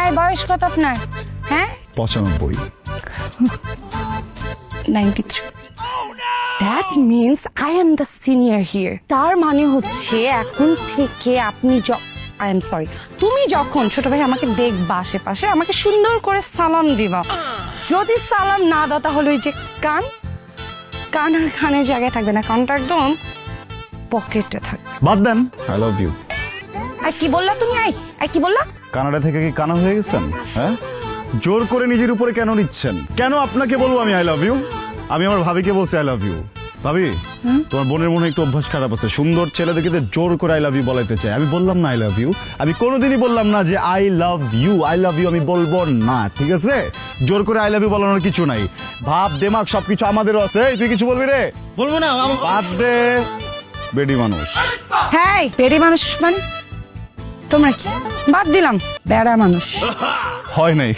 এই বয়স কত আপনার? হ্যাঁ 95। 93। That means I am the senior here. তার মানে হচ্ছে এখন থেকে আপনি I am sorry, তুমি যখন ছোট ভাই আমাকে দেখবা আশেপাশে আমাকে সুন্দর করে সালাম দিবা। যদি সালাম না দাও তাহলে ওই যে কান আর কানের জায়গায় থাকবে না, কানটা একদম পকেটে থাকবে। বাদ দেন, আই লাভ ইউ। আর কি বললা তুমি? কি বললা? কানাডা থেকে কি কানা হয়ে গেছেন? হ্যাঁ, জোর করে নিজের উপরে কেন নিচ্ছেন? কেন আপনাকে বলবো আমি আই লাভ ইউ? আমি আমার ভাবিকে বলছি আই লাভ ইউ। ভাবি, তোমার বোনের মনে একটু অভ্যাস খারাপ আছে, সুন্দর ছেলে দেখে জোর করে আই লাভ ইউ বলাইতে চাই। আমি বললাম না আই লাভ ইউ, আমি কোনোদিনই বললাম না যে আই লাভ ইউ আমি বলবো না, ঠিক আছে? জোর করে আই লাভ ইউ বলানোর কিছু নাই। ভাব দেমাগ সবকিছু আমাদেরও আছে। তুই কিছু বলবি রে? বলবো না। বাদ দে, বেডি মানুষ। হ্যাঁ, বেড়ে মানুষ মানে তোমরা কি? বাদ দিলাম, বেড়া মানুষ। হয় নাই।